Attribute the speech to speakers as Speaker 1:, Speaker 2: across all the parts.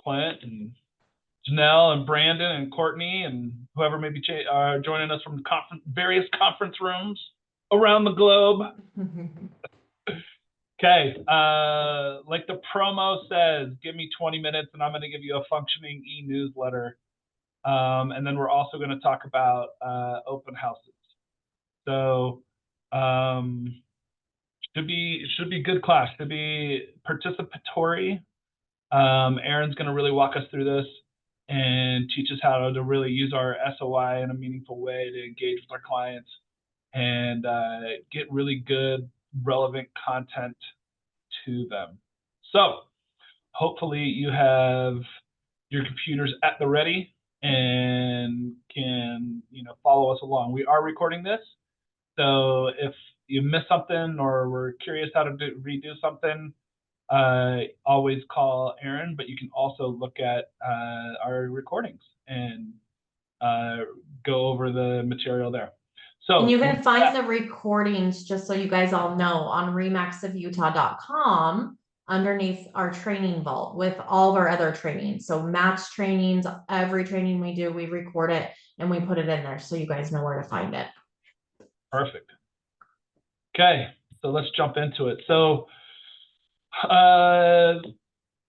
Speaker 1: Clint and Janelle and Brandon and Courtney and whoever may be joining us from various conference rooms around the globe. Okay, like the promo says, give me 20 minutes and I'm going to give you a functioning e-newsletter. And then we're also going to talk about open houses. So should be a good class, should be participatory. Aaron's going to really walk us through this and teach us how to really use our SOI in a meaningful way to engage with our clients and get really good, relevant content to them. So hopefully you have your computers at the ready and can follow us along. We are recording this, so if you miss something or we're curious how to redo something, always call Aaron, but you can also look at our recordings and go over the material there. So
Speaker 2: and you can find the recordings, just so you guys all know, on remaxofutah.com underneath our training vault with all of our other trainings. So match trainings, every training we do, we record it and we put it in there so you guys know where to find it.
Speaker 1: Perfect. Okay, so let's jump into it. So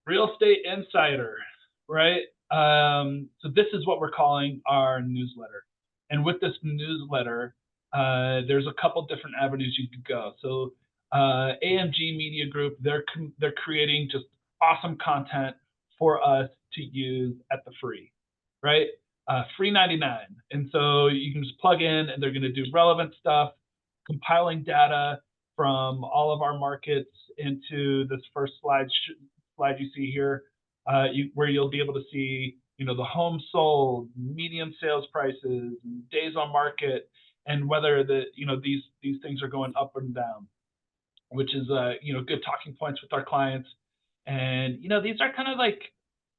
Speaker 1: Real Estate Insider, right? So this is what we're calling our newsletter. And with this newsletter, there's a couple different avenues you could go. So AMG Media Group, they're creating just awesome content for us to use at the free, right? Free 99. And so you can just plug in and they're going to do relevant stuff, compiling data from all of our markets into this first slide you see here, where you'll be able to see the homes sold, median sales prices, days on market, and whether these things are going up and down, which is good talking points with our clients. And these are kind of like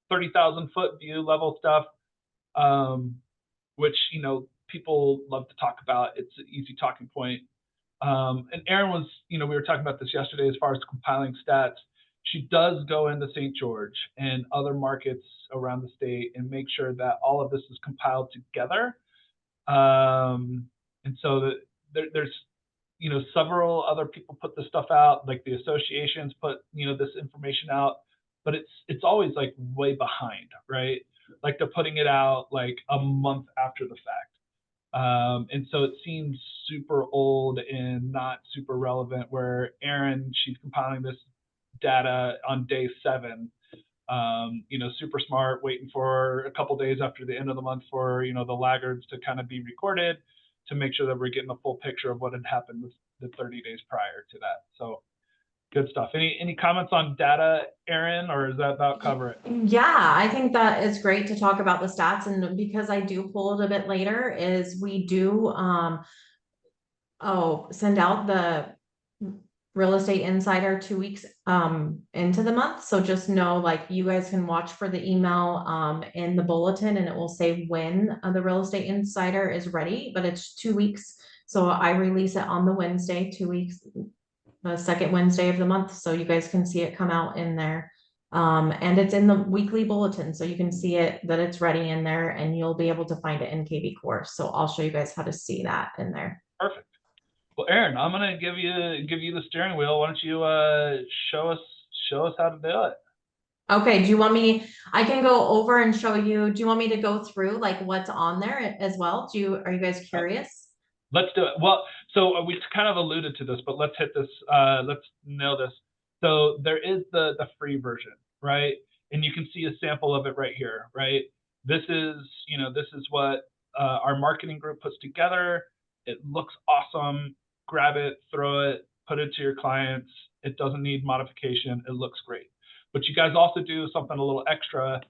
Speaker 1: 30,000 foot view level stuff, which people love to talk about. It's an easy talking point. And Erin was, we were talking about this yesterday as far as compiling stats. She does go into St. George and other markets around the state and make sure that all of this is compiled together. And so there's several other people put this stuff out, like the associations put this information out, but it's always like way behind, right? Like they're putting it out like a month after the fact. And so it seems super old and not super relevant, where Erin, she's compiling this data on day 7, super smart, waiting for a couple days after the end of the month for the laggards to kind of be recorded to make sure that we're getting a full picture of what had happened the 30 days prior to that. So good stuff. Any comments on data, Erin, or is that about cover it?
Speaker 2: Yeah, I think that it's great to talk about the stats, and because I do pull it a bit later, is we do send out the Real Estate Insider 2 weeks into the month. So just know, like, you guys can watch for the email in the bulletin, and it will say when the Real Estate Insider is ready, but it's 2 weeks. So I release it on the Wednesday, 2 weeks, the second Wednesday of the month. So you guys can see it come out in there. And it's in the weekly bulletin, so you can see it, that it's ready in there, and you'll be able to find it in KB course. So I'll show you guys how to see that in there.
Speaker 1: Perfect. Well, Erin, I'm gonna give you the steering wheel. Why don't you show us how to do it?
Speaker 2: Okay, do you want me, I can go over and show you, do you want me to go through like what's on there as well? Are you guys curious?
Speaker 1: Let's do it. Well, so we kind of alluded to this, but let's hit this. Let's nail this. So there is the free version, right? And you can see a sample of it right here, right? This is what our marketing group puts together. It looks awesome. Grab it, throw it, put it to your clients. It doesn't need modification. It looks great. But you guys also do something a little extra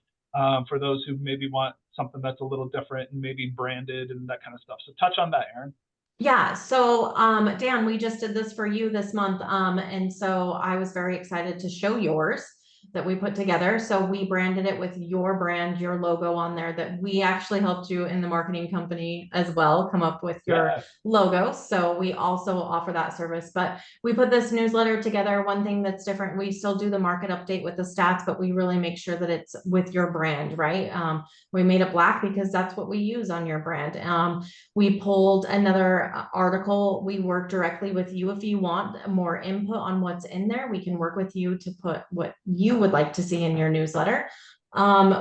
Speaker 1: for those who maybe want something that's a little different and maybe branded and that kind of stuff. So touch on that, Erin.
Speaker 2: Yeah, so Dan, we just did this for you this month. And so I was very excited to show yours. that we put together. So we branded it with your brand, your logo on there, that we actually helped you in the marketing company as well come up with your logo. So we also offer that service. But we put this newsletter together. One thing that's different, we still do the market update with the stats, but we really make sure that it's with your brand, right? We made it black because that's what we use on your brand. We pulled another article. We work directly with you. If you want more input on what's in there, we can work with you to put what you would like to see in your newsletter.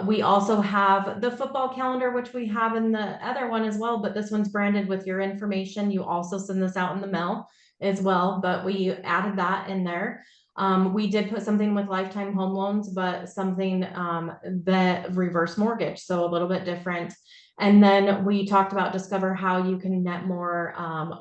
Speaker 2: We also have the football calendar, which we have in the other one as well, but this one's branded with your information. You also send this out in the mail as well, but we added that in there. We did put something with lifetime home loans, but something that reverse mortgage, so a little bit different. And then we talked about discover how you can net more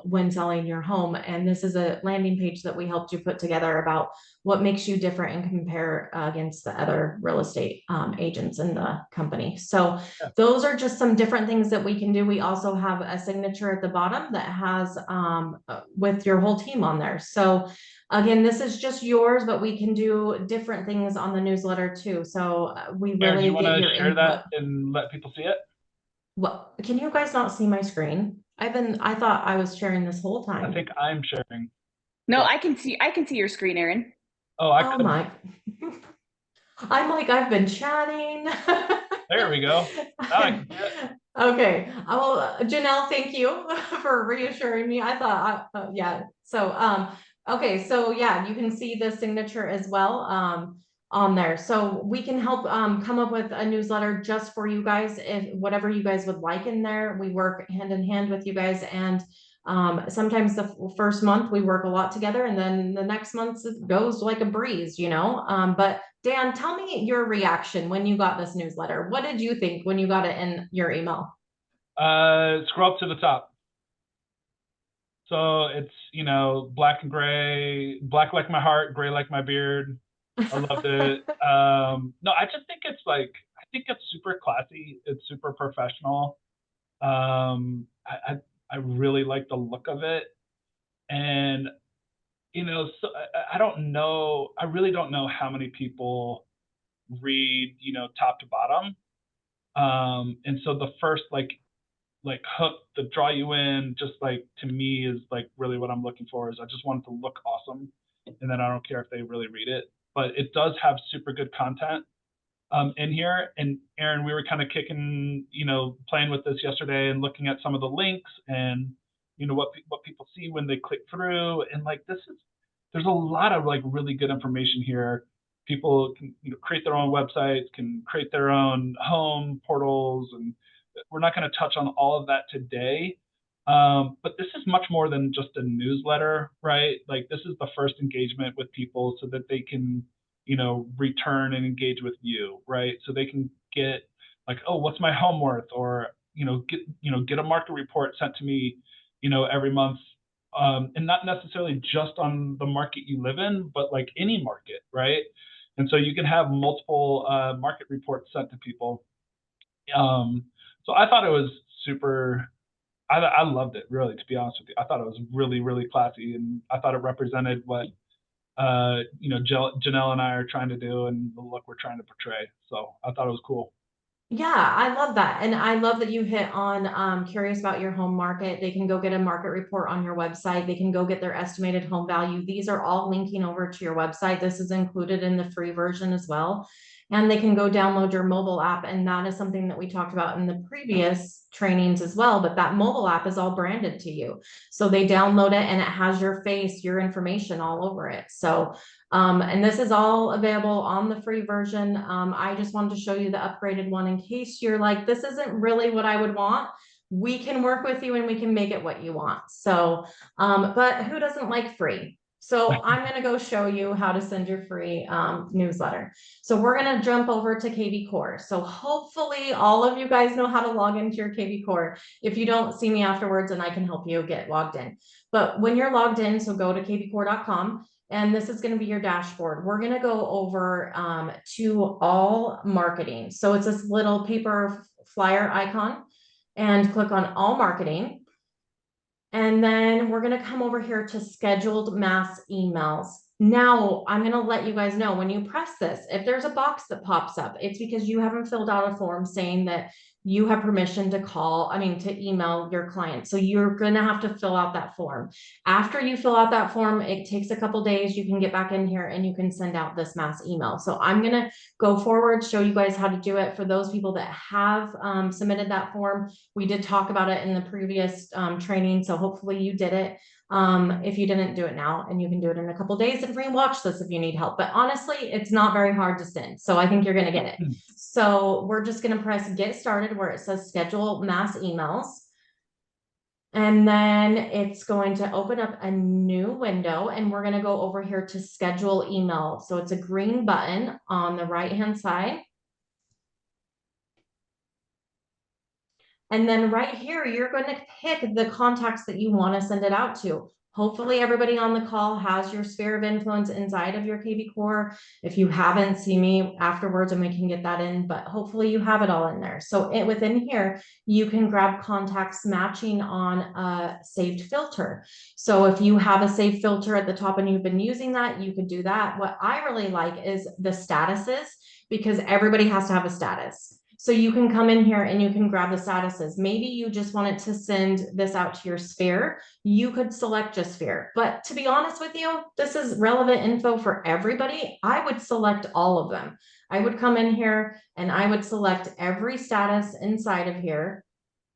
Speaker 2: when selling your home. And this is a landing page that we helped you put together about what makes you different and compare against the other real estate agents in the company. So those are just some different things that we can do. We also have a signature at the bottom that has with your whole team on there. So again, this is just yours, but we can do different things on the newsletter too. So we
Speaker 1: Aaron, do
Speaker 2: really
Speaker 1: you want
Speaker 2: get
Speaker 1: to
Speaker 2: your
Speaker 1: share
Speaker 2: input.
Speaker 1: that and let people see it?
Speaker 2: Well, can you guys not see my screen? I thought I was sharing this whole time.
Speaker 1: I think I'm sharing.
Speaker 3: No,
Speaker 1: Yeah.
Speaker 3: I can see your screen, Erin.
Speaker 1: Oh, I
Speaker 2: Oh
Speaker 1: could.
Speaker 2: my. I'm like, I've been chatting.
Speaker 1: There we go. Now I can see it.
Speaker 2: Okay. Well, Janelle, thank you for reassuring me. I thought, yeah. So, okay. So yeah, you can see the signature as well, on there. So we can help, come up with a newsletter just for you guys, if whatever you guys would like in there. We work hand in hand with you guys, and sometimes the first month we work a lot together, and then the next month it goes like a breeze, you know. But Dan, tell me your reaction when you got this newsletter. What did you think when you got it in your email?
Speaker 1: Scroll up to the top. So it's, you know, black and gray, black like my heart, gray like my beard. I loved it. No, I just think it's like, I think it's super classy. It's super professional. I really like the look of it. And, you know, so I don't know, I really don't know how many people read, you know, top to bottom. And so the first like hook to draw you in, just like to me is like really what I'm looking for, is I just want it to look awesome. And then I don't care if they really read it, but it does have super good content in here. And Aaron, we were kind of kicking, you know, playing with this yesterday and looking at some of the links and, you know, what people see when they click through. And like, there's a lot of like really good information here. People can, you know, create their own websites, can create their own home portals, and we're not going to touch on all of that today. But this is much more than just a newsletter, right? Like this is the first engagement with people so that they can, you know, return and engage with you, right? So they can get like, oh, what's my home worth? Or, you know, get a market report sent to me, you know, every month. And not necessarily just on the market you live in, but like any market, right? And so you can have multiple market reports sent to people. So I thought it was super. I loved it, really, to be honest with you. I thought it was really, really classy, and I thought it represented what you know, Janelle and I are trying to do and the look we're trying to portray. So I thought it was cool.
Speaker 2: Yeah, I love that. And I love that you hit on curious about your home market. They can go get a market report on your website. They can go get their estimated home value. These are all linking over to your website. This is included in the free version as well. And they can go download your mobile app. And that is something that we talked about in the previous trainings as well. But that mobile app is all branded to you. So they download it and it has your face, your information all over it. So and this is all available on the free version. I just wanted to show you the upgraded one in case you're like, this isn't really what I would want. We can work with you and we can make it what you want. So, but who doesn't like free? So I'm going to go show you how to send your free newsletter. So we're going to jump over to KV Core. So hopefully all of you guys know how to log into your KV Core. If you don't, see me afterwards and I can help you get logged in. But when you're logged in, so go to kvcore.com. And this is going to be your dashboard. We're going to go over to all marketing. So it's this little paper flyer icon and click on all marketing. And then we're going to come over here to scheduled mass emails. Now I'm going to let you guys know when you press this, if there's a box that pops up, it's because you haven't filled out a form saying that you have permission to to email your client. So you're going to have to fill out that form. After you fill out that form, it takes a couple days. You can get back in here and you can send out this mass email. So I'm going to go forward, show you guys how to do it. For those people that have submitted that form, we did talk about it in the previous training. So hopefully you did it. If you didn't do it now, and you can do it in a couple days and rewatch this if you need help. But honestly, it's not very hard to send. So I think you're going to get it. So we're just going to press get started where it says schedule mass emails. And then it's going to open up a new window, and we're going to go over here to schedule email. So it's a green button on the right-hand side. And then right here, you're going to pick the contacts that you want to send it out to. Hopefully everybody on the call has your sphere of influence inside of your KB core. If you haven't, see me afterwards and we can get that in, but hopefully you have it all in there. So within here, you can grab contacts matching on a saved filter. So if you have a saved filter at the top and you've been using that, you could do that. What I really like is the statuses, because everybody has to have a status. So you can come in here and you can grab the statuses. Maybe you just wanted to send this out to your sphere. You could select just sphere. But to be honest with you, this is relevant info for everybody. I would select all of them. I would come in here and I would select every status inside of here.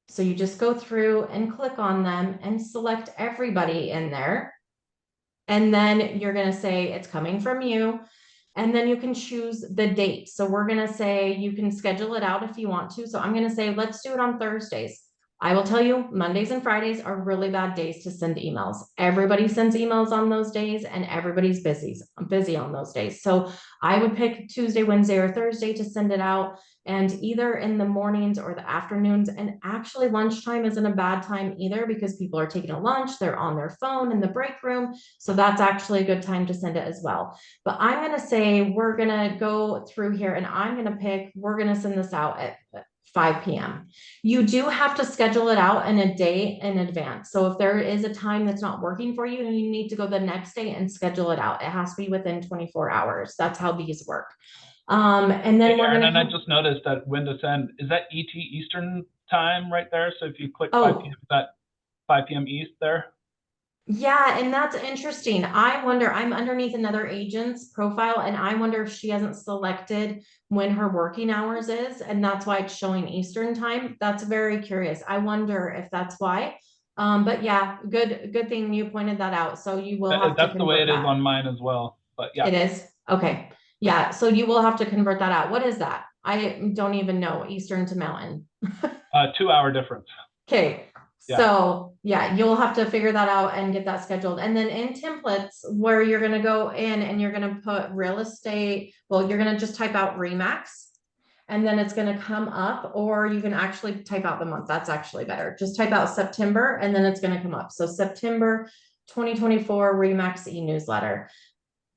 Speaker 2: So you just go through and click on them and select everybody in there. And then you're going to say it's coming from you. And then you can choose the date. So we're going to say you can schedule it out if you want to. So I'm going to say, let's do it on Thursdays. I will tell you, Mondays and Fridays are really bad days to send emails. Everybody sends emails on those days and everybody's busy on those days. So I would pick Tuesday, Wednesday, or Thursday to send it out, and either in the mornings or the afternoons. And actually lunchtime isn't a bad time either, because people are taking a lunch, they're on their phone in the break room. So that's actually a good time to send it as well. But I'm going to say we're going to go through here and I'm going to pick, we're going to send this out at 5 p.m. You do have to schedule it out in a day in advance. So if there is a time that's not working for you, and you need to go the next day and schedule it out, it has to be within 24 hours. That's how these work. And then we're going to.
Speaker 1: I just noticed that when to send, is that ET Eastern time right there? So if you click 5 p.m., is that 5 p.m. East there?
Speaker 2: Yeah, and that's interesting. I wonder, I'm underneath another agent's profile, and I wonder if she hasn't selected when her working hours is, and that's why it's showing Eastern time. That's very curious. I wonder if that's why. But yeah, good thing you pointed that out. So you will have to
Speaker 1: That's the way it is on mine as well. But yeah.
Speaker 2: It is? Okay. Yeah, so you will have to convert that out. What is that? I don't even know. Eastern to Mountain.
Speaker 1: 2-hour difference.
Speaker 2: Okay. Yeah. So yeah, you'll have to figure that out and get that scheduled. And then in templates, where you're going to go in and you're going to put real estate, well, you're going to just type out Remax, and then it's going to come up, or you can actually type out the month. That's actually better. Just type out September and then it's going to come up. So September 2024 Remax eNewsletter.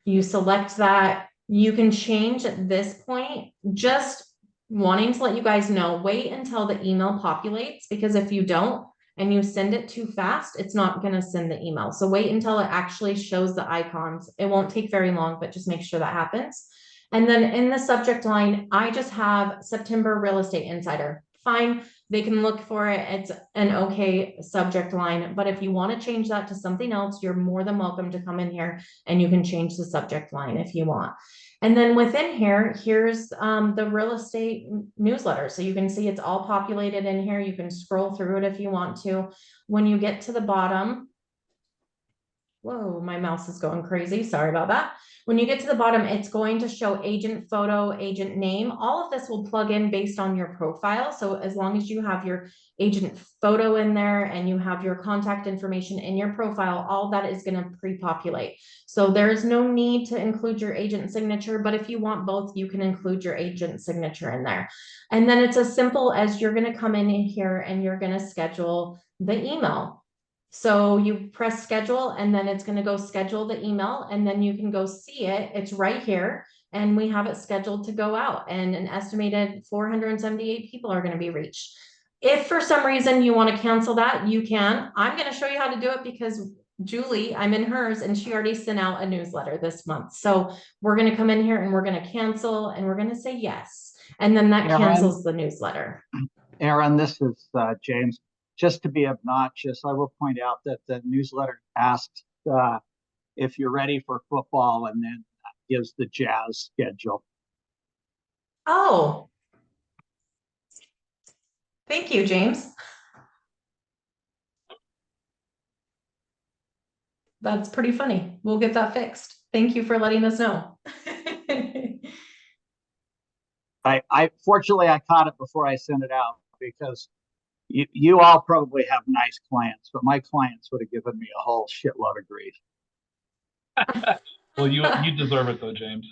Speaker 2: You select that. You can change at this point. Just wanting to let you guys know, wait until the email populates, because if you don't and you send it too fast, it's not going to send the email. So wait until it actually shows the icons. It won't take very long, but just make sure that happens. And then in the subject line, I just have September Real Estate Insider. Fine. They can look for it. It's an okay subject line. But if you want to change that to something else, you're more than welcome to come in here and you can change the subject line if you want. And then within here, here's the real estate newsletter. So you can see it's all populated in here. You can scroll through it if you want to. When you get to the bottom, whoa, my mouse is going crazy. Sorry about that. When you get to the bottom, it's going to show agent photo, agent name. All of this will plug in based on your profile. So as long as you have your agent photo in there and you have your contact information in your profile, all that is going to pre-populate. So there's no need to include your agent signature, but if you want both, you can include your agent signature in there. And then it's as simple as you're going to come in here and you're going to schedule the email. So you press schedule and then it's going to go schedule the email, and then you can go see it. It's right here and we have it scheduled to go out, and an estimated 478 people are going to be reached. If for some reason you want to cancel that, you can. I'm going to show you how to do it because Julie, I'm in hers, and she already sent out a newsletter this month. So we're gonna come in here and we're gonna cancel and we're gonna say yes. And then that cancels the newsletter.
Speaker 4: Aaron, this is James. Just to be obnoxious, I will point out that the newsletter asks if you're ready for football and then gives the Jazz schedule.
Speaker 2: Oh. Thank you, James. That's pretty funny. We'll get that fixed. Thank you for letting us know.
Speaker 4: I fortunately I caught it before I sent it out because you all probably have nice clients, but my clients would have given me a whole shitload of grief.
Speaker 1: Well, you deserve it though, James.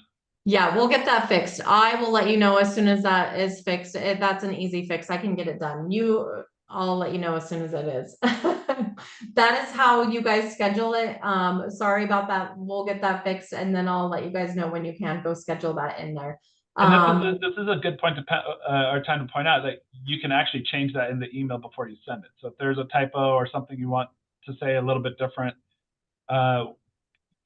Speaker 2: Yeah, we'll get that fixed. I will let you know as soon as that is fixed. That's an easy fix. I can get it done. I'll let you know as soon as it is. That is how you guys schedule it. Sorry about that. We'll get that fixed and then I'll let you guys know when you can go schedule that in there.
Speaker 1: And this is a good point or time to point out that you can actually change that in the email before you send it. So if there's a typo or something you want to say a little bit different,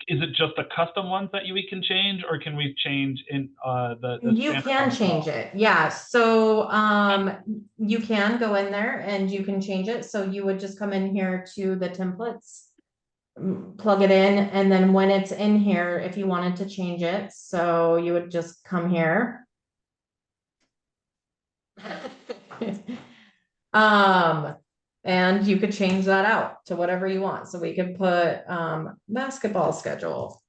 Speaker 1: is it just the custom ones that we can change, or can we change in the
Speaker 2: you can change it? Yeah. So you can go in there and you can change it. So you would just come in here to the templates, plug it in, and then when it's in here, if you wanted to change it, so you would just come here. And you could change that out to whatever you want. So we could put basketball schedule.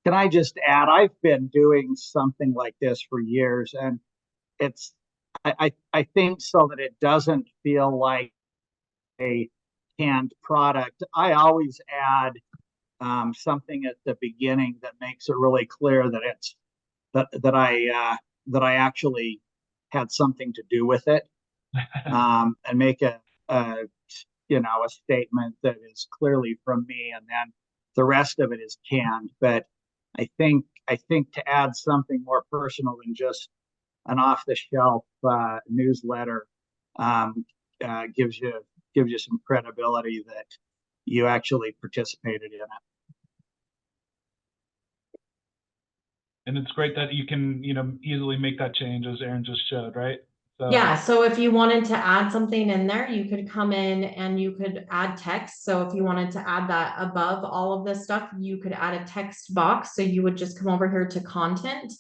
Speaker 4: Can I just add, I've been doing something like this for years, and I think so that it doesn't feel like a canned product. I always add something at the beginning that makes it really clear that it's that I actually had something to do with it, and make a statement that is clearly from me, and then the rest of it is canned. But I think to add something more personal than just an off-the-shelf newsletter gives you some credibility that you actually participated in it.
Speaker 1: And it's great that you can, easily make that change as Aaron just showed, right? So,
Speaker 2: yeah, so if you wanted to add something in there, you could come in and you could add text. So if you wanted to add that above all of this stuff, you could add a text box. So you would just come over here to content,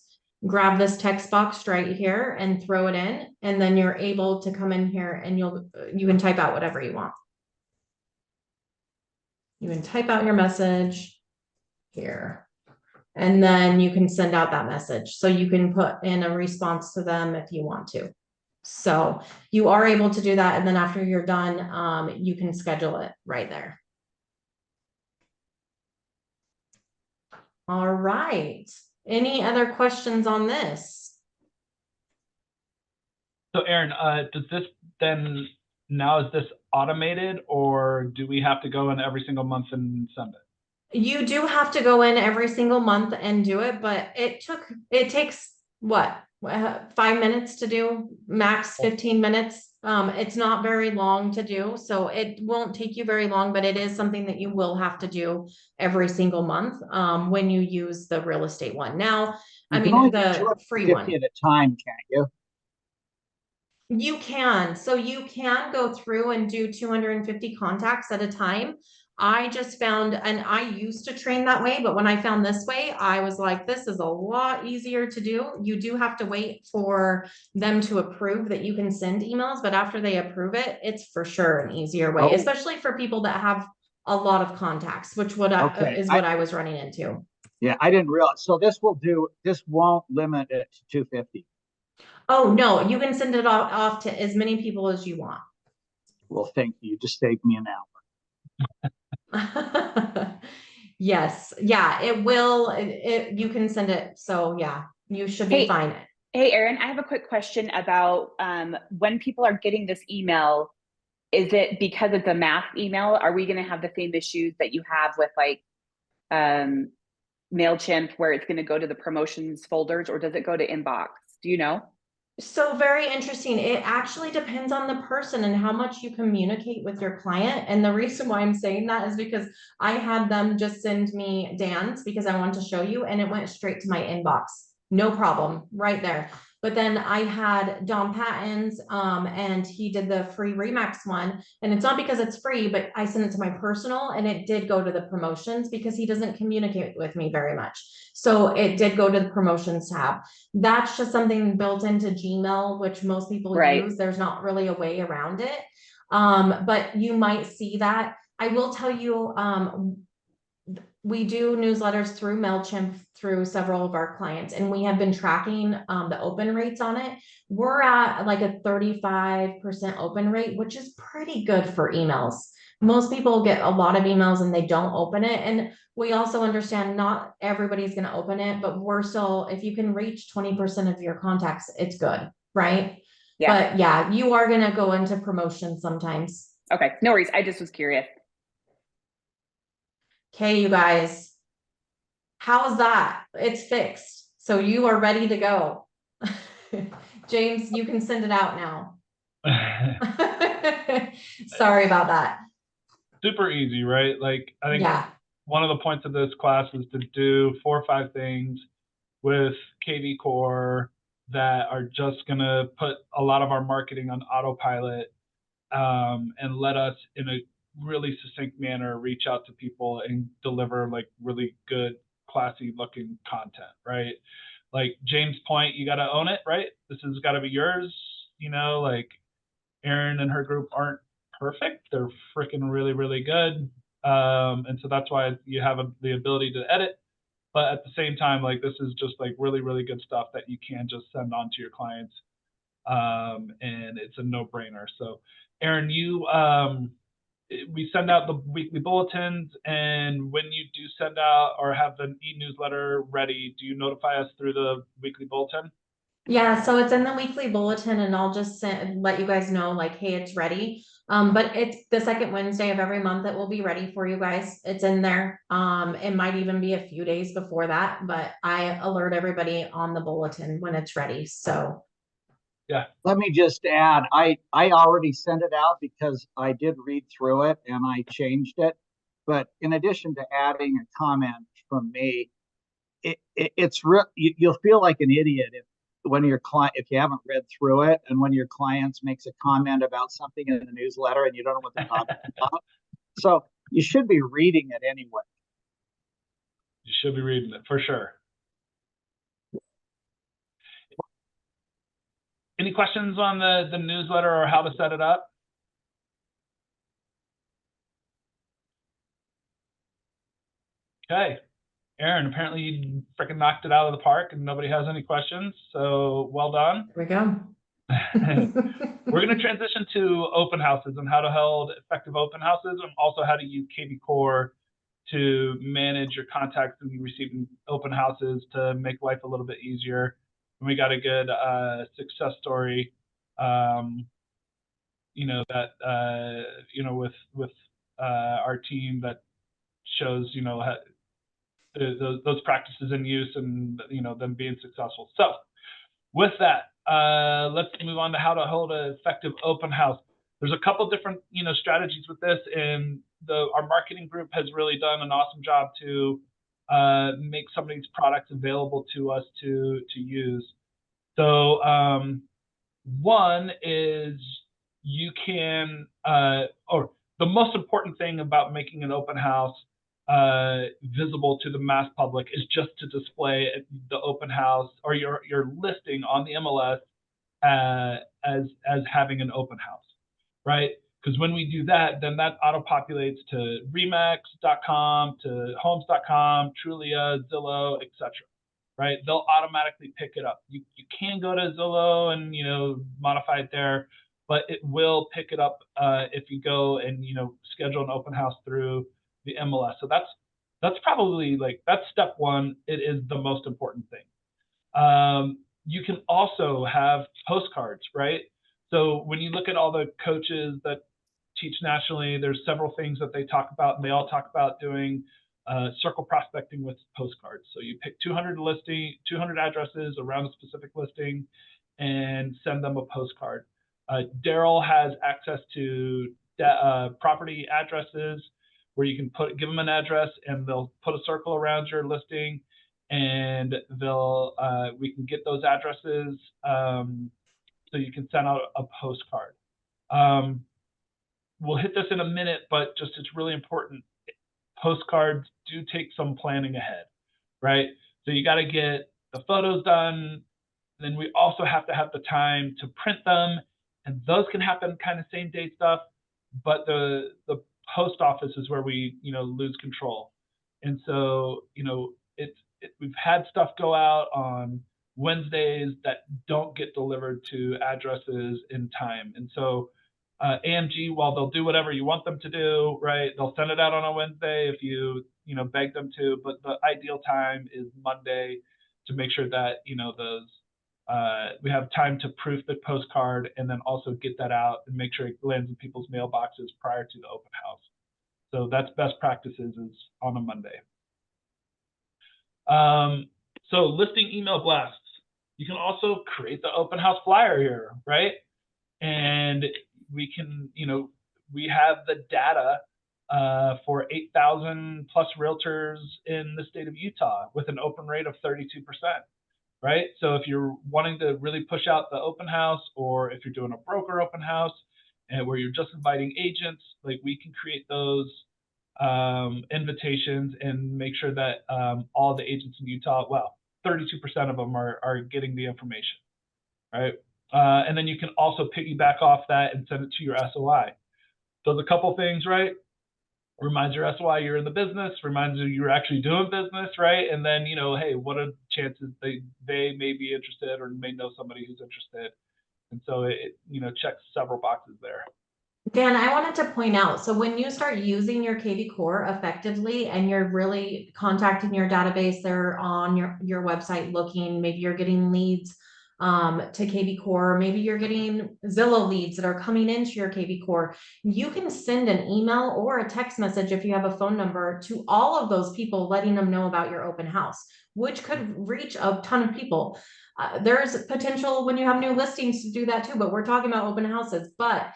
Speaker 2: grab this text box right here and throw it in, and then you're able to come in here and you can type out whatever you want. You can type out your message here, and then you can send out that message. So you can put in a response to them if you want to. So you are able to do that. And then after you're done, you can schedule it right there. All right. Any other questions on this?
Speaker 1: So Aaron, does this then, now is this automated, or do we have to go in every single month and send it?
Speaker 2: You do have to go in every single month and do it, but it takes what? 5 minutes to do, max 15 minutes. It's not very long to do, so it won't take you very long, but it is something that you will have to do every single month when you use the real estate one. Now, I mean, the free one.
Speaker 4: At a time, can't you?
Speaker 2: You can. So you can go through and do 250 contacts at a time. I just found, and I used to train that way, but when I found this way, I was like, this is a lot easier to do. You do have to wait for them to approve that you can send emails, but after they approve it, it's for sure an easier way, especially for people that have a lot of contacts, which is what I was running into.
Speaker 4: Yeah, I didn't realize. So this won't limit it to 250.
Speaker 2: Oh, no, you can send it off to as many people as you want.
Speaker 4: Well, thank you. You just saved me an hour.
Speaker 2: Yes. Yeah, it will. You can send it. So yeah, you should be fine.
Speaker 3: Hey, Aaron, I have a quick question about when people are getting this email, is it because it's a mass email? Are we going to have the same issues that you have with like MailChimp, where it's going to go to the promotions folders, or does it go to inbox? Do you know?
Speaker 2: So very interesting. It actually depends on the person and how much you communicate with your client. And the reason why I'm saying that is because I had them just send me Dan's because I wanted to show you, and it went straight to my inbox. No problem, right there. But then I had Don Patton's, and he did the free Remax one. And it's not because it's free, but I sent it to my personal, and it did go to the promotions because he doesn't communicate with me very much. So it did go to the promotions tab. That's just something built into Gmail, which most people
Speaker 3: Right.
Speaker 2: use. There's not really a way around it. But you might see that. I will tell you, we do newsletters through MailChimp through several of our clients, and we have been tracking the open rates on it. We're at like a 35% open rate, which is pretty good for emails. Most people get a lot of emails and they don't open it. And we also understand not everybody's going to open it, but we're still, if you can reach 20% of your contacts, it's good, right?
Speaker 3: Yeah.
Speaker 2: But yeah, you are going to go into promotion sometimes.
Speaker 3: Okay. No worries. I just was curious.
Speaker 2: Okay, you guys. How's that? It's fixed. So you are ready to go. James, you can send it out now. Sorry about that.
Speaker 1: Super easy, right? Like, I think
Speaker 2: Yeah.
Speaker 1: one of the points of this class is to do 4 or 5 things with KV Core that are just going to put a lot of our marketing on autopilot, and let us, in a really succinct manner, reach out to people and deliver like really good, classy looking content, right? Like James' point, you got to own it, right? This has got to be yours. Like Erin and her group aren't perfect. They're freaking really, really good. And so that's why you have the ability to edit. But at the same time, like this is just like really, really good stuff that you can just send on to your clients. And it's a no-brainer. So Erin, we send out the weekly bulletins, and when you do send out or have the e-newsletter ready, do you notify us through the weekly bulletin?
Speaker 2: Yeah, so it's in the weekly bulletin, and I'll just let you guys know, like, hey, it's ready. But it's the second Wednesday of every month. It will be ready for you guys. It's in there. It might even be a few days before that, but I alert everybody on the bulletin when it's ready. So
Speaker 1: Yeah.
Speaker 4: Let me just add, I already sent it out because I did read through it and I changed it. But in addition to adding a comment from me, it's real. You'll feel like an idiot if you haven't read through it, and when your clients makes a comment about something in the newsletter and you don't know what they're talking about. So you should be reading it anyway.
Speaker 1: You should be reading it for sure. Any questions on the newsletter or how to set it up? Okay. Erin, apparently you freaking knocked it out of the park and nobody has any questions. So well done.
Speaker 2: here we go.
Speaker 1: We're going to transition to open houses and how to hold effective open houses, and also how to use KV Core to manage your contacts when you receive open houses to make life a little bit easier. And we got a good success story, with our team that shows, those practices in use and, them being successful. So with that, let's move on to how to hold an effective open house. There's a couple different, strategies with this, and our marketing group has really done an awesome job to make some of these products available to us to use. So one is you can, or the most important thing about making an open house visible to the mass public is just to display the open house or your listing on the MLS as having an open house, right? Because when we do that, then that auto populates to Remax.com, to Homes.com, Trulia, Zillow, etc. Right? They'll automatically pick it up. You can go to Zillow and modify it there, but it will pick it up if you go and schedule an open house through the MLS. So that's probably that's step one. It is the most important thing. You can also have postcards, right? So when you look at all the coaches that teach nationally, there's several things that they talk about, and they all talk about doing circle prospecting with postcards. So you pick 200 addresses around a specific listing, and send them a postcard. Daryl has access to property addresses where you can give them an address and they'll put a circle around your listing, and we can get those addresses so you can send out a postcard. We'll hit this in a minute, but it's really important. Postcards do take some planning ahead, right? So you got to get the photos done. Then we also have to have the time to print them, and those can happen kind of same day stuff. But the post office is where we lose control, and so we've had stuff go out on Wednesdays that don't get delivered to addresses in time, and so AMG, while they'll do whatever you want them to do, right? They'll send it out on a Wednesday if you beg them to, but the ideal time is Monday to make sure that we have time to proof the postcard and then also get that out and make sure it lands in people's mailboxes prior to the open house. So that's best practices is on a Monday. So listing email blasts. You can also create the open house flyer here, right? And we can, we have the data for 8,000 plus realtors in the state of Utah with an open rate of 32%, right? So if you're wanting to really push out the open house, or if you're doing a broker open house and where you're just inviting agents, like we can create those invitations and make sure that all the agents in Utah, 32% of them are getting the information, right? And then you can also piggyback off that and send it to your SOI. Does a couple things, right? Reminds your SOI you're in the business, reminds you you're actually doing business, right? And then, hey, what are the chances they may be interested or may know somebody who's interested? And so it checks several boxes there.
Speaker 2: Dan, I wanted to point out, so when you start using your KV Core effectively and you're really contacting your database, they're on your website looking, maybe you're getting leads to KV Core, maybe you're getting Zillow leads that are coming into your KV Core, you can send an email or a text message if you have a phone number to all of those people, letting them know about your open house, which could reach a ton of people. There's potential when you have new listings to do that too, but we're talking about open houses. But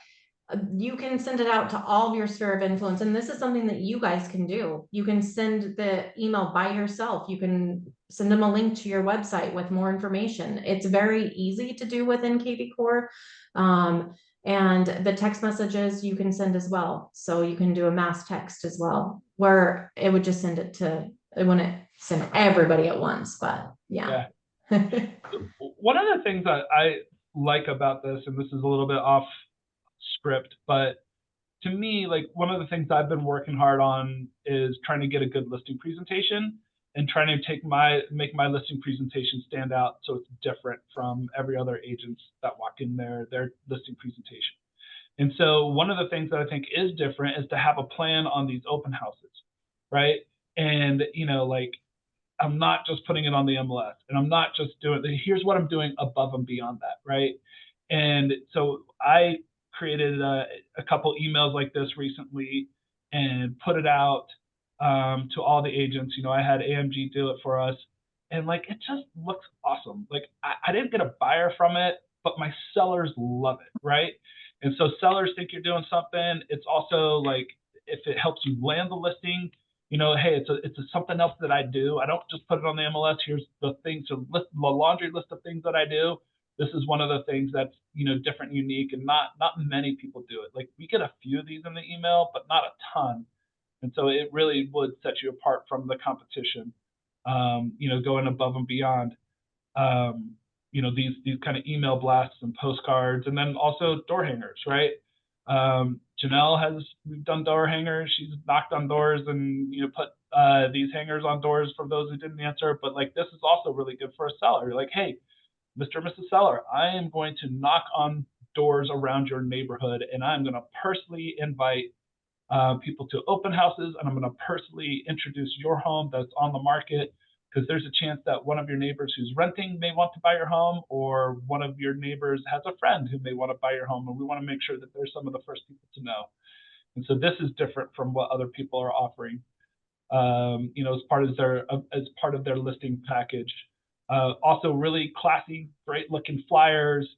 Speaker 2: you can send it out to all of your sphere of influence. And this is something that you guys can do. You can send the email by yourself. You can send them a link to your website with more information. It's very easy to do within KV Core. And the text messages you can send as well. So you can do a mass text as well, where it would just it wouldn't send everybody at once, but yeah.
Speaker 1: One of the things that I like about this, and this is a little bit off script, but to me, like one of the things I've been working hard on is trying to get a good listing presentation and trying to make my listing presentation stand out so it's different from every other agents that walk in their listing presentation. And so one of the things that I think is different is to have a plan on these open houses, right? And like I'm not just putting it on the MLS, and I'm not just doing here's what I'm doing above and beyond that, right? And so I created a couple emails like this recently and put it out to all the agents. I had AMG do it for us, and like it just looks awesome. Like I didn't get a buyer from it, but my sellers love it, right? And so sellers think you're doing something. It's also like if it helps you land the listing, hey, it's something else that I do. I don't just put it on the MLS. Here's the things to list, the laundry list of things that I do. This is one of the things that's different, unique, and not many people do it. Like we get a few of these in the email, but not a ton. And so it really would set you apart from the competition. Going above and beyond. These kind of email blasts and postcards, and then also door hangers, right? Janelle we've done door hangers. She's knocked on doors and put these hangers on doors for those who didn't answer. But like this is also really good for a seller. You're like, hey, Mr. and Mrs. Seller, I am going to knock on doors around your neighborhood, and I'm going to personally invite people to open houses, and I'm going to personally introduce your home that's on the market, because there's a chance that one of your neighbors who's renting may want to buy your home, or one of your neighbors has a friend who may want to buy your home, and we want to make sure that they're some of the first people to know. And so this is different from what other people are offering, as part of their listing package. Also really classy, great looking flyers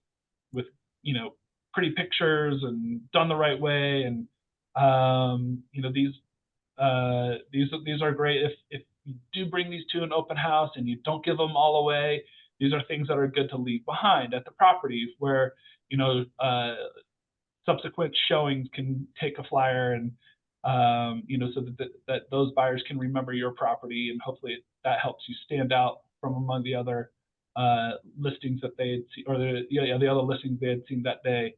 Speaker 1: with, you know, pretty pictures and done the right way. And, you know, these are great. If you do bring these to an open house and you don't give them all away, these are things that are good to leave behind at the property where, you know, subsequent showings can take a flyer and, you know, so that those buyers can remember your property, and hopefully that helps you stand out from among the other listings that they had seen, or the other listings they had seen that day.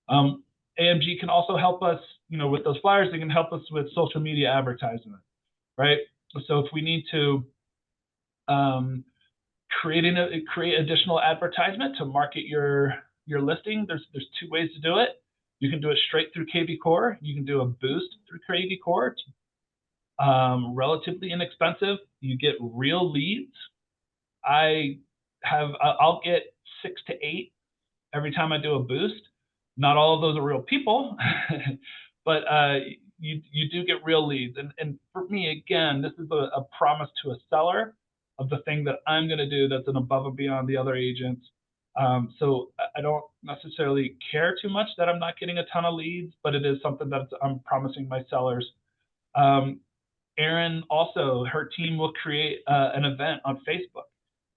Speaker 1: AMG can also help us, you know, with those flyers. They can help us with social media advertisement, right? So if we need to create additional advertisement to market your listing, there's two ways to do it. You can do it straight through KV Core. You can do a boost through KV Core. It's relatively inexpensive. You get real leads. I'll get 6 to 8 every time I do a boost. Not all of those are real people, but you do get real leads. And for me, again, this is a promise to a seller of the thing that I'm going to do that's an above and beyond the other agents. So I don't necessarily care too much that I'm not getting a ton of leads, but it is something that I'm promising my sellers. Erin also, her team will create an event on Facebook,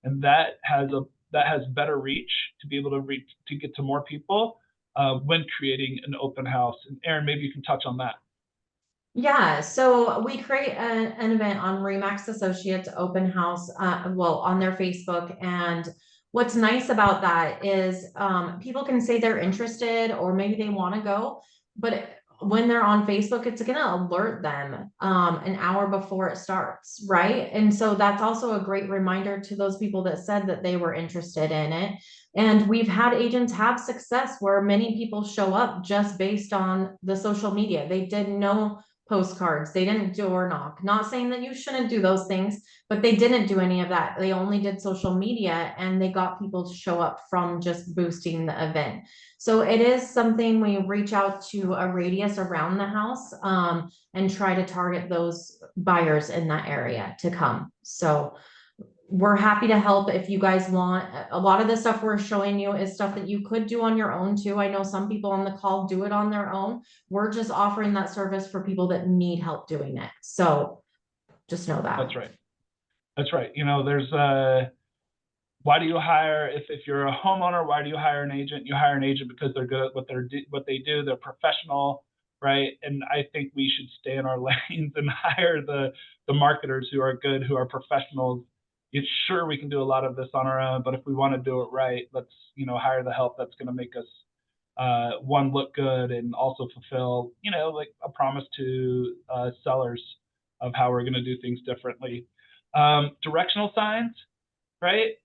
Speaker 1: and that has better reach to be able to get to more people when creating an open house. And Erin, maybe you can touch on that.
Speaker 2: Yeah, so we create an event on Remax Associates open house, well, on their Facebook. And what's nice about that is people can say they're interested or maybe they want to go, but when they're on Facebook, it's going to alert them an hour before it starts, right? And so that's also a great reminder to those people that said that they were interested in it. And we've had agents have success where many people show up just based on the social media. They didn't know postcards, they didn't door knock. Not saying that you shouldn't do those things, but they didn't do any of that. They only did social media, and they got people to show up from just boosting the event. So it is something we reach out to a radius around the house and try to target those buyers in that area to come. So we're happy to help if you guys want. A lot of the stuff we're showing you is stuff that you could do on your own too. I know some people on the call do it on their own. We're just offering that service for people that need help doing it. So just know that.
Speaker 1: That's right. That's right. You know, there's why do you hire, if you're a homeowner, why do you hire an agent? You hire an agent because they're good at what they do. They're professional, right? And I think we should stay in our lanes and hire the marketers who are good, who are professionals. It's sure we can do a lot of this on our own, but if we want to do it right, let's, you know, hire the help that's going to make us one, look good, and also fulfill, you know, like a promise to sellers of how we're going to do things differently. Directional signs, right?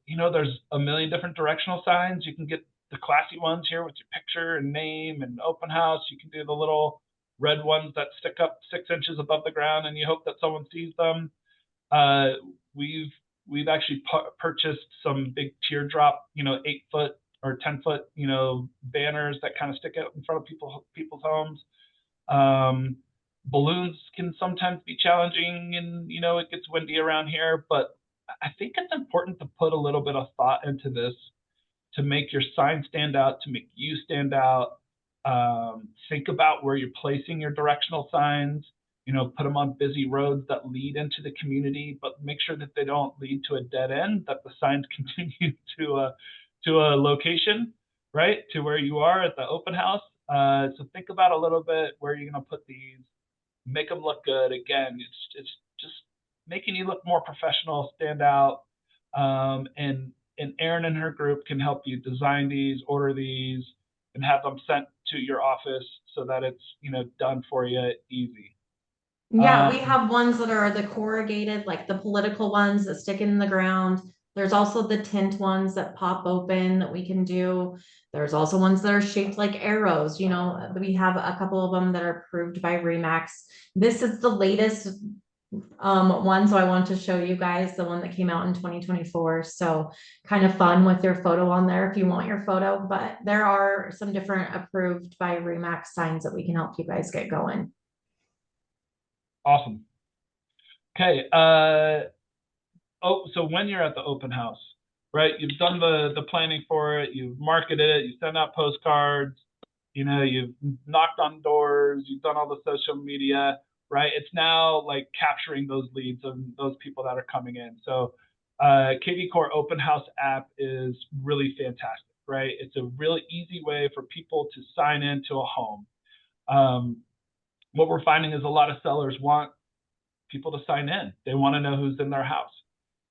Speaker 1: You know, there's a million different directional signs. You can get the classy ones here with your picture and name and open house. You can do the little red ones that stick up 6 inches above the ground and you hope that someone sees them. We've actually purchased some big teardrop, you know, 8-foot or 10-foot, you know, banners that kind of stick out in front of people's homes. Balloons can sometimes be challenging, and you know, it gets windy around here, but I think it's important to put a little bit of thought into this to make your sign stand out, to make you stand out. Think about where you're placing your directional signs. You know, put them on busy roads that lead into the community, but make sure that they don't lead to a dead end, that the signs continue to a location, right, to where you are at the open house. So think about a little bit where you're going to put these, make them look good. Again, it's just making you look more professional, stand out. And Erin and her group can help you design these, order these, and have them sent to your office so that it's, you know, done for you easy.
Speaker 2: Yeah, we have ones that are the corrugated, like the political ones that stick in the ground. There's also the tint ones that pop open that we can do. There's also ones that are shaped like arrows. You know, we have a couple of them that are approved by Remax. This is the latest one, so I want to show you guys the one that came out in 2024. So kind of fun with your photo on there if you want your photo, but there are some different approved by Remax signs that we can help you guys get going.
Speaker 1: Awesome. Okay. so when you're at the open house, right? You've done the planning for it, you've marketed it, you send out postcards, you've knocked on doors, you've done all the social media, right? It's now like capturing those leads and those people that are coming in. So KV Core Open House app is really fantastic, right? It's a really easy way for people to sign into a home. What we're finding is a lot of sellers want people to sign in. They want to know who's in their house.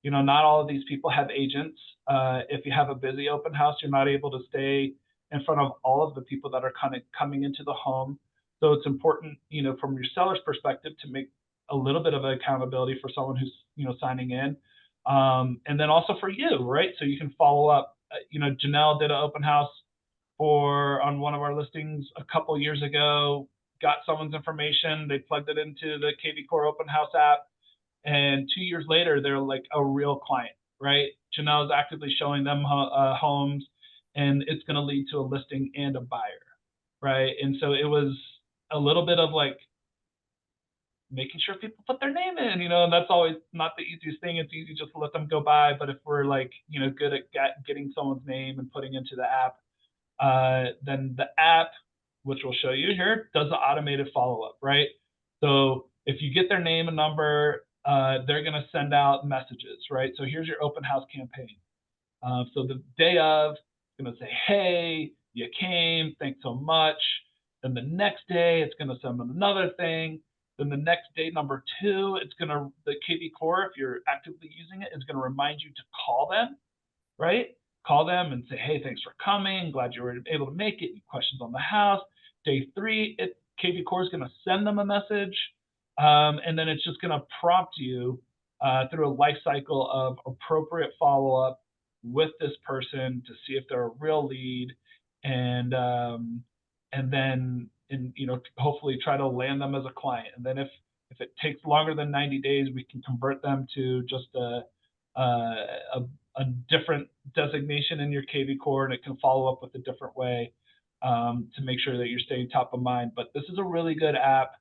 Speaker 1: Not all of these people have agents. If you have a busy open house, you're not able to stay in front of all of the people that are kind of coming into the home. So it's important, from your seller's perspective, to make a little bit of accountability for someone who's, signing in. And then also for you, right? So you can follow up. Janelle did an open house on one of our listings a couple years ago, got someone's information, they plugged it into the KV Core Open House app, and 2 years later, they're like a real client, right? Janelle is actively showing them homes, and it's going to lead to a listing and a buyer, right? And so it was a little bit of like making sure people put their name in, and that's always not the easiest thing. It's easy just to let them go by, but if we're like, good at getting someone's name and putting into the app, then the app, which we'll show you here, does the automated follow-up, right? So if you get their name and number, they're going to send out messages, right? So here's your open house campaign. So the day of, it's going to say, hey, you came, thanks so much. Then the next day, it's going to send them another thing. Then the next day, number 2, the KV Core, if you're actively using it, is going to remind you to call them, right? Call them and say, hey, thanks for coming. Glad you were able to make it. Any questions on the house? Day 3, KV Core is going to send them a message. And then it's just going to prompt you through a life cycle of appropriate follow-up with this person to see if they're a real lead, and then hopefully try to land them as a client. And then if it takes longer than 90 days, we can convert them to just a different designation in your KV Core, and it can follow up with a different way to make sure that you're staying top of mind. But this is a really good app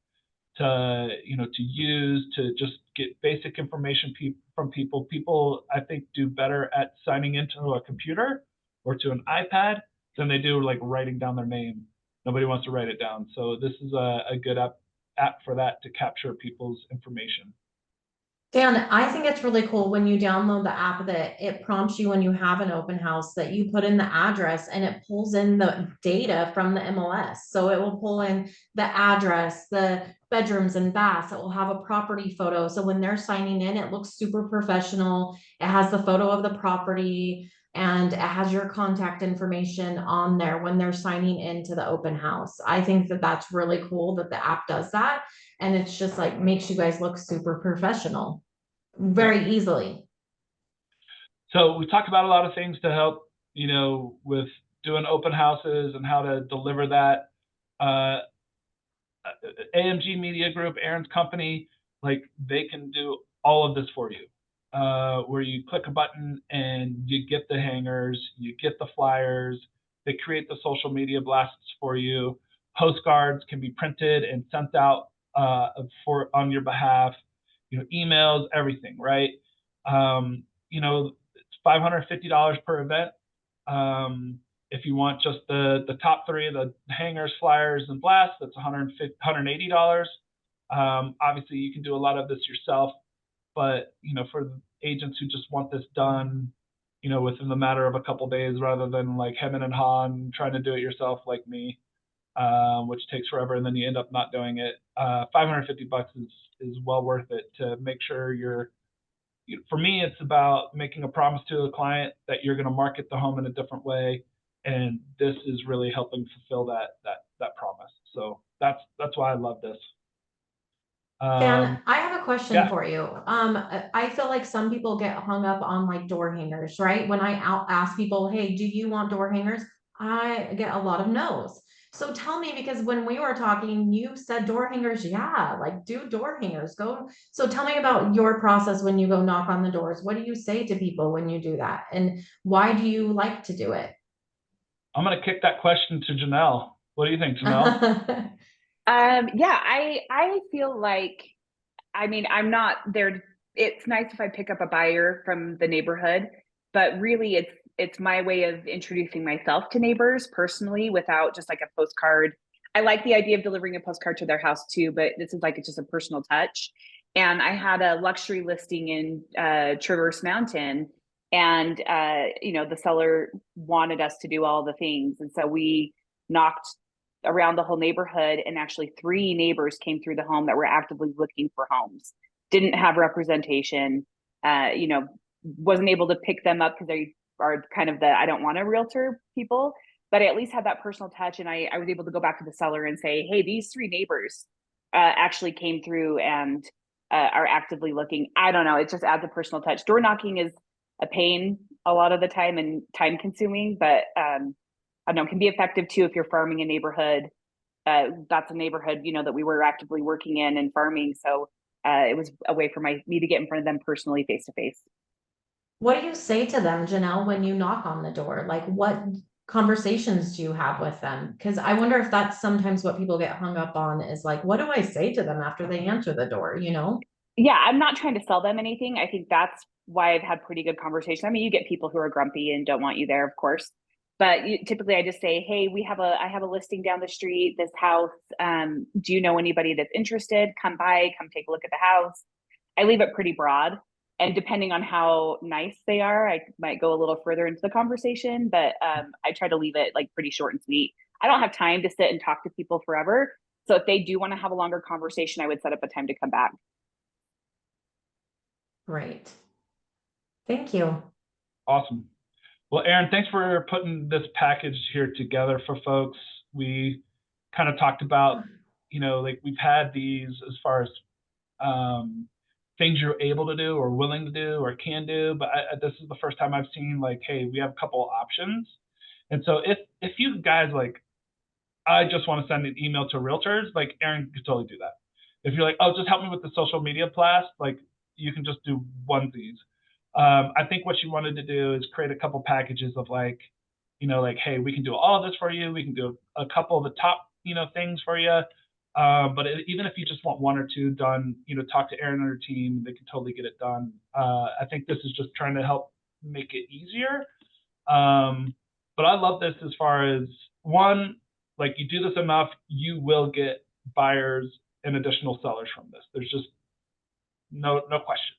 Speaker 1: to use to just get basic information from people. People, I think, do better at signing into a computer or to an iPad than they do like writing down their name. Nobody wants to write it down. So this is a good app for that, to capture people's information.
Speaker 2: Dan, I think it's really cool when you download the app that it prompts you when you have an open house that you put in the address and it pulls in the data from the MLS. So it will pull in the address, the bedrooms and baths. It will have a property photo. So when they're signing in, it looks super professional. It has the photo of the property and it has your contact information on there when they're signing into the open house. I think that that's really cool that the app does that. And it's just like makes you guys look super professional very easily.
Speaker 1: So we talked about a lot of things to help, with doing open houses and how to deliver that. AMG Media Group, Aaron's company, like they can do all of this for you. Where you click a button and you get the hangers, you get the flyers, they create the social media blasts for you. Postcards can be printed and sent out on your behalf, emails, everything, right? It's $550 per event. If you want just the top 3, the hangers, flyers, and blasts, that's $180. Obviously, you can do a lot of this yourself, but for the agents who just want this done, within the matter of a couple of days, rather than like hemming and hawing trying to do it yourself like me, which takes forever, and then you end up not doing it. $550 is well worth it to make sure for me, it's about making a promise to a client that you're going to market the home in a different way, and this is really helping fulfill that promise. So that's why I love this.
Speaker 2: Dan, I have a question
Speaker 1: yeah.
Speaker 2: for you. I feel like some people get hung up on like door hangers, right? When I ask people, hey, do you want door hangers? I get a lot of no's. So tell me, because when we were talking, you said door hangers, yeah, like do door hangers, go. So tell me about your process when you go knock on the doors. What do you say to people when you do that? And why do you like to do it?
Speaker 1: I'm going to kick that question to Janelle. What do you think, Janelle?
Speaker 3: Yeah, I feel like, I mean, I'm not there it's nice if I pick up a buyer from the neighborhood, but really it's my way of introducing myself to neighbors personally without just like a postcard. I like the idea of delivering a postcard to their house too, but this is like it's just a personal touch. And I had a luxury listing in Traverse Mountain, and the seller wanted us to do all the things, and so we knocked around the whole neighborhood, and actually 3 neighbors came through the home that were actively looking for homes, didn't have representation, wasn't able to pick them up because they are kind of the I don't want a realtor people, but I at least had that personal touch. And I was able to go back to the seller and say, hey, these 3 neighbors actually came through and are actively looking. I don't know. It just adds a personal touch. Door knocking is a pain a lot of the time and time consuming, but I don't know, can be effective too if you're farming a neighborhood. That's a neighborhood, that we were actively working in and farming. So it was a way for me to get in front of them personally, face to face.
Speaker 2: What do you say to them, Janelle, when you knock on the door? Like, what conversations do you have with them? Because I wonder if that's sometimes what people get hung up on is like, what do I say to them after they answer the door,
Speaker 3: Yeah, I'm not trying to sell them anything. I think that's why I've had pretty good conversation. I mean, you get people who are grumpy and don't want you there, of course. But typically I just say, hey, I have a listing down the street, this house. Do you know anybody that's interested? Come by, come take a look at the house. I leave it pretty broad. And depending on how nice they are, I might go a little further into the conversation, but I try to leave it like pretty short and sweet. I don't have time to sit and talk to people forever. So if they do want to have a longer conversation, I would set up a time to come back.
Speaker 2: Great. Thank you.
Speaker 1: Awesome. Well, Aaron, thanks for putting this package here together for folks. We kind of talked about, like we've had these as far as things you're able to do or willing to do or can do, but this is the first time I've seen like, hey, we have a couple options. And so if you guys like, I just want to send an email to realtors, like Aaron could totally do that. If you're like, oh, just help me with the social media blast, like you can just do onesies. I think what you wanted to do is create a couple packages of like, like, hey, we can do all of this for you. We can do a couple of the top, things for you. But even if you just want 1 or 2 done, talk to Aaron and her team. They can totally get it done. I think this is just trying to help make it easier. But I love this as far as one, like you do this enough, you will get buyers and additional sellers from this. There's just no question.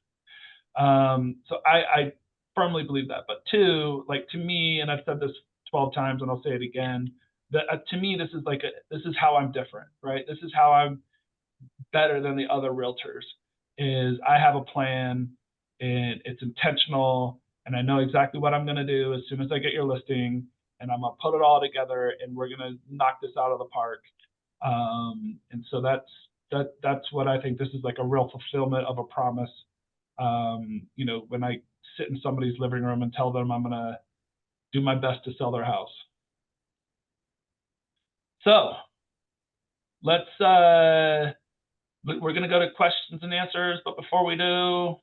Speaker 1: So I firmly believe that. But 2, like to me, and I've said this 12 times and I'll say it again, that to me, this is how I'm different, right? This is how I'm better than the other realtors is I have a plan and it's intentional and I know exactly what I'm going to do as soon as I get your listing and I'm going to put it all together and we're going to knock this out of the park. And so that's what I think this is like a real fulfillment of a promise. When I sit in somebody's living room and tell them I'm going to do my best to sell their house. So let's, we're going to go to questions and answers, but before we do,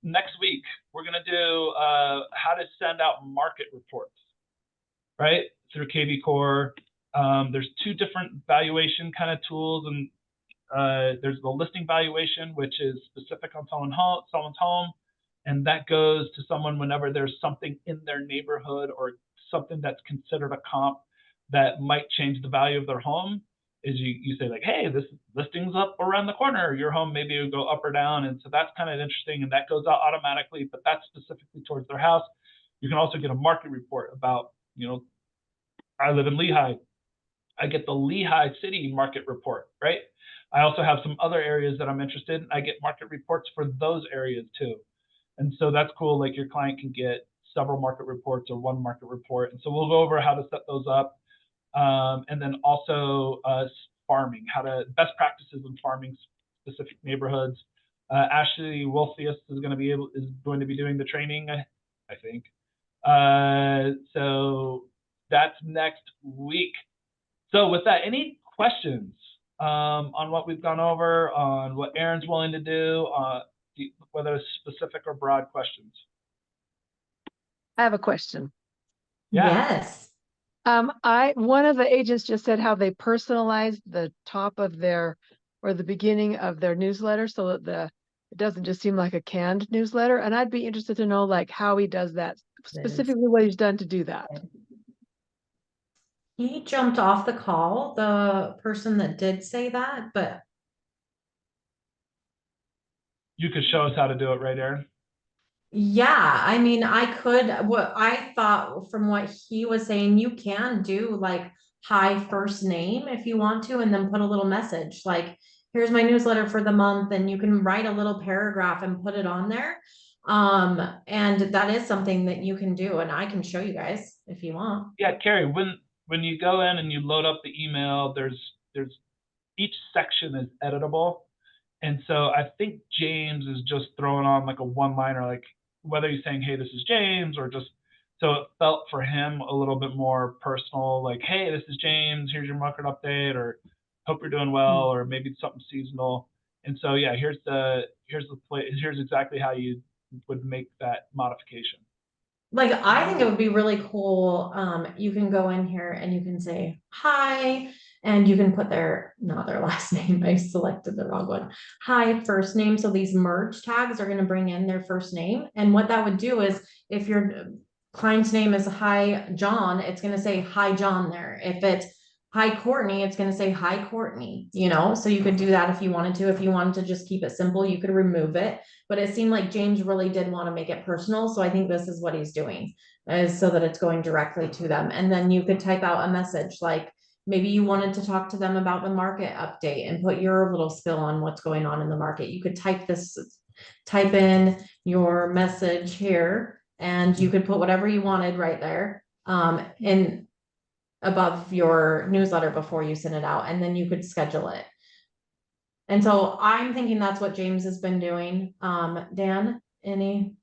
Speaker 1: next week, we're going to do how to send out market reports, right? Through KV Core. There's 2 different valuation kind of tools, and there's the listing valuation, which is specific on someone's home, and that goes to someone whenever there's something in their neighborhood or something that's considered a comp that might change the value of their home. Is you say like, hey, this listing's up around the corner, your home maybe will go up or down, and so that's kind of interesting, and that goes out automatically, but that's specifically towards their house. You can also get a market report about, I live in Lehigh, I get the Lehigh City market report, right? I also have some other areas that I'm interested in. I get market reports for those areas too. And so that's cool. Like your client can get several market reports or 1 market report. And so we'll go over how to set those up. And then also farming, best practices in farming specific neighborhoods. Ashley Wolfius is going to be doing the training, I think. So that's next week. So with that, any questions on what we've gone over, on what Aaron's willing to do, whether it's specific or broad questions?
Speaker 5: I have a question.
Speaker 1: Yeah.
Speaker 2: Yes.
Speaker 5: One of the agents just said how they personalized the top of their or the beginning of their newsletter so that It doesn't just seem like a canned newsletter. And I'd be interested to know like how he does that, specifically what he's done to do that.
Speaker 2: He jumped off the call, the person that did say that, but
Speaker 1: You could show us how to do it, right, Aaron?
Speaker 2: yeah, I mean, I could, what I thought from what he was saying, you can do like hi first name if you want to, and then put a little message like, here's my newsletter for the month, and you can write a little paragraph and put it on there. And that is something that you can do, and I can show you guys if you want.
Speaker 1: Yeah, Carrie, when you go in and you load up the email, there's each section is editable. And so I think James is just throwing on like a one-liner, like whether he's saying, hey, this is James, or just, so it felt for him a little bit more personal, like, hey, this is James, here's your market update, or hope you're doing well, or maybe it's something seasonal. And so, yeah, here's exactly how you would make that modification.
Speaker 2: Like, I think it would be really cool. You can go in here and you can say hi, and you can put not their last name. I selected the wrong one. Hi, first name. So these merge tags are going to bring in their first name. And what that would do is if your client's name is hi John, it's going to say hi John there. If it's hi Courtney, it's going to say hi Courtney, so you could do that if you wanted to. If you wanted to just keep it simple, you could remove it. But it seemed like James really did want to make it personal. So I think this is what he's doing, is so that it's going directly to them. And then you could type out a message like, maybe you wanted to talk to them about the market update and put your little spill on what's going on in the market. You could type in your message here, and you could put whatever you wanted right there. And above your newsletter before you send it out, and then you could schedule it. And so I'm thinking that's what James has been doing. Dan, any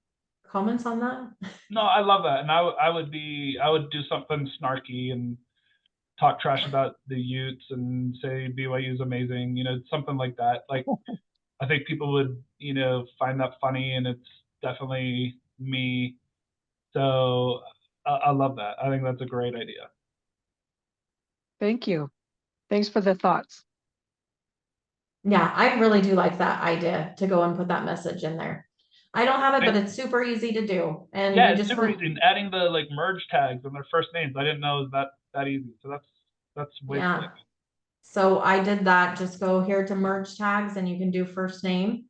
Speaker 2: comments on that?
Speaker 1: No, I love that. And I would do something snarky and talk trash about the Utes and say BYU is amazing, something like that. Like, I think people would, find that funny, and it's definitely me. So I love that. I think that's a great idea.
Speaker 5: Thank you. Thanks for the thoughts.
Speaker 2: Yeah, I really do like that idea to go and put that message in there. I don't have it, but it's super easy to do. And
Speaker 1: yeah,
Speaker 2: you
Speaker 1: it's
Speaker 2: just
Speaker 1: super easy. And adding the like merge tags and their first names, I didn't know it was that easy. So that's way
Speaker 2: yeah.
Speaker 1: slick.
Speaker 2: So I did that. Just go here to merge tags, and you can do first name.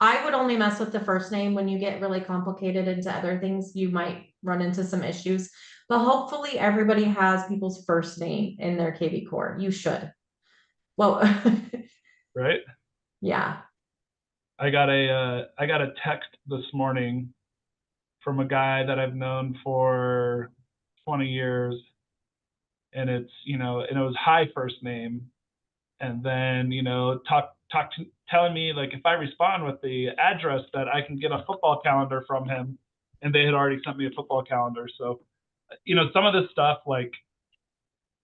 Speaker 2: I would only mess with the first name. When you get really complicated into other things, you might run into some issues. But hopefully everybody has people's first name in their KV core. You should. Well,
Speaker 1: Right?
Speaker 2: yeah.
Speaker 1: I got a text this morning from a guy that I've known for 20 years, and it's, and it was hi first name, and then, telling me like if I respond with the address that I can get a football calendar from him, and they had already sent me a football calendar. So, some of this stuff, like,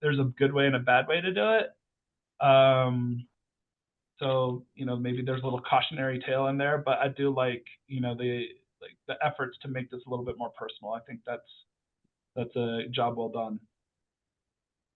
Speaker 1: there's a good way and a bad way to do it. So, maybe there's a little cautionary tale in there, but I do like, the efforts to make this a little bit more personal. I think that's a job well done.